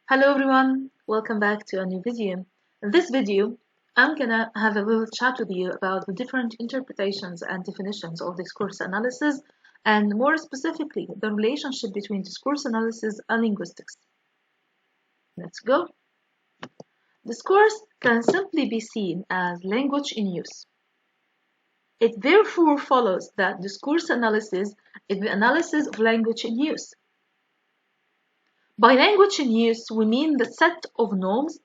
Hello everyone, welcome back to a new video. In this video, I'm gonna have a little chat with you about the different interpretations and definitions of discourse analysis, and more specifically, the relationship between discourse analysis and linguistics. Let's go. Discourse can simply be seen as language in use. It therefore follows that discourse analysis is the analysis of language in use. By language in use, we mean the set of norms,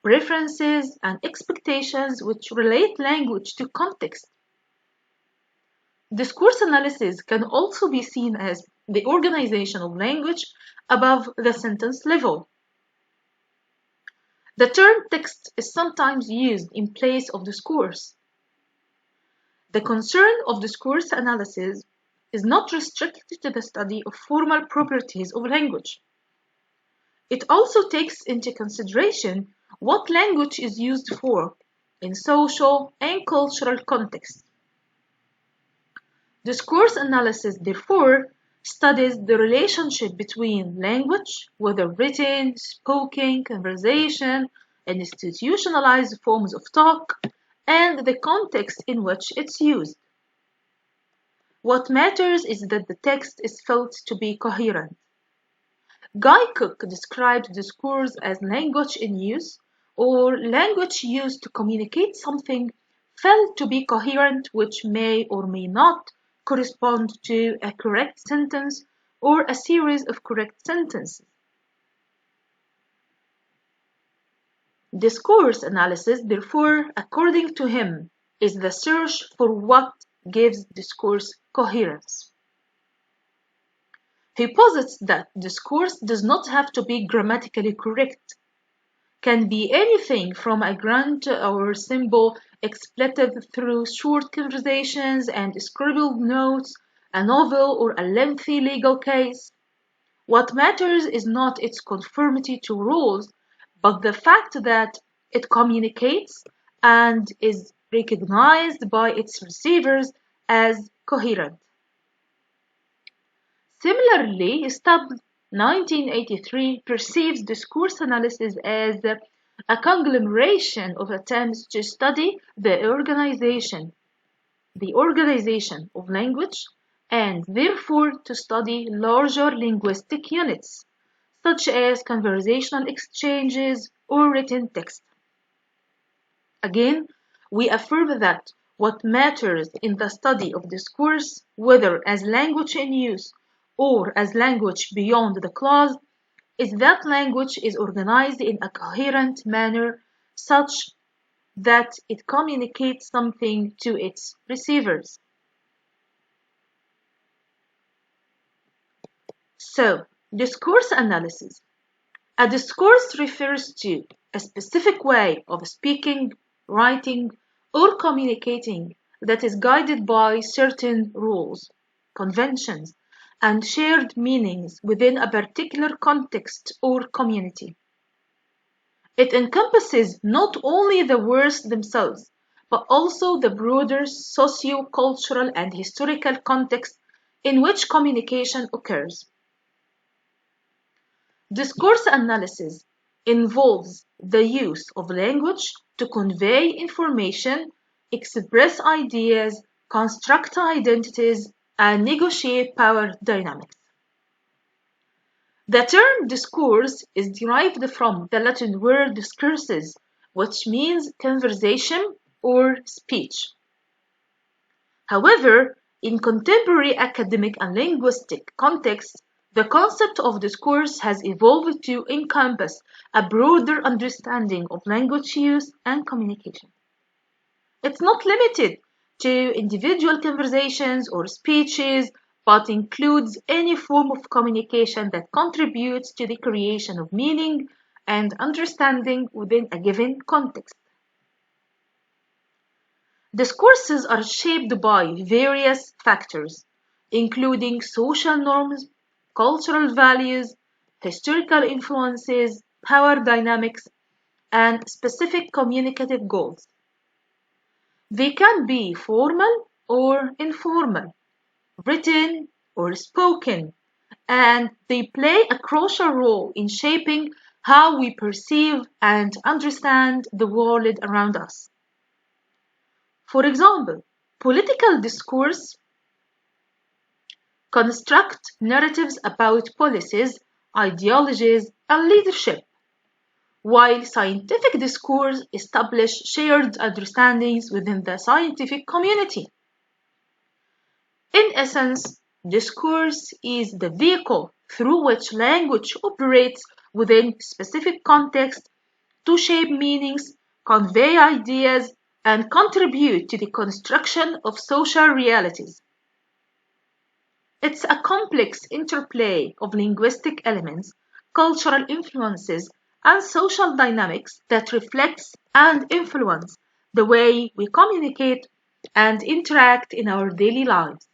preferences, and expectations which relate language to context. Discourse analysis can also be seen as the organization of language above the sentence level. The term text is sometimes used in place of discourse. The concern of discourse analysis is not restricted to the study of formal properties of language. It also takes into consideration what language is used for in social and cultural contexts. Discourse analysis, therefore, studies the relationship between language, whether written, spoken, conversation, and institutionalized forms of talk, and the context in which it's used. What matters is that the text is felt to be coherent. Guy Cook described discourse as language in use, or language used to communicate something felt to be coherent which may or may not correspond to a correct sentence or a series of correct sentences. Discourse analysis, therefore, according to him, is the search for what gives discourse coherence. He posits that discourse does not have to be grammatically correct, can be anything from a grand or simple expletive through short conversations and scribbled notes, a novel or a lengthy legal case. What matters is not its conformity to rules, but the fact that it communicates and is recognized by its receivers as coherent. Similarly, Stubb 1983 perceives discourse analysis as a conglomeration of attempts to study the organization of language, and therefore to study larger linguistic units, such as conversational exchanges or written text. Again, we affirm that what matters in the study of discourse, whether as language in use or as language beyond the clause, is that language is organized in a coherent manner such that it communicates something to its receivers. So, discourse analysis. A discourse refers to a specific way of speaking, writing, or communicating that is guided by certain rules, conventions, and shared meanings within a particular context or community. It encompasses not only the words themselves, but also the broader socio-cultural and historical context in which communication occurs. Discourse analysis involves the use of language to convey information, express ideas, construct identities, and negotiate power dynamics. The term discourse is derived from the Latin word discursus, which means conversation or speech. However, in contemporary academic and linguistic contexts, the concept of discourse has evolved to encompass a broader understanding of language use and communication. It's not limited to individual conversations or speeches, but includes any form of communication that contributes to the creation of meaning and understanding within a given context. Discourses are shaped by various factors, including social norms, cultural values, historical influences, power dynamics, and specific communicative goals. They can be formal or informal, written or spoken, and they play a crucial role in shaping how we perceive and understand the world around us. For example, political discourse construct narratives about policies, ideologies, and leadership, while scientific discourse establish shared understandings within the scientific community. In essence, discourse is the vehicle through which language operates within specific contexts to shape meanings, convey ideas, and contribute to the construction of social realities. It's a complex interplay of linguistic elements, cultural influences, and social dynamics that reflects and influence the way we communicate and interact in our daily lives.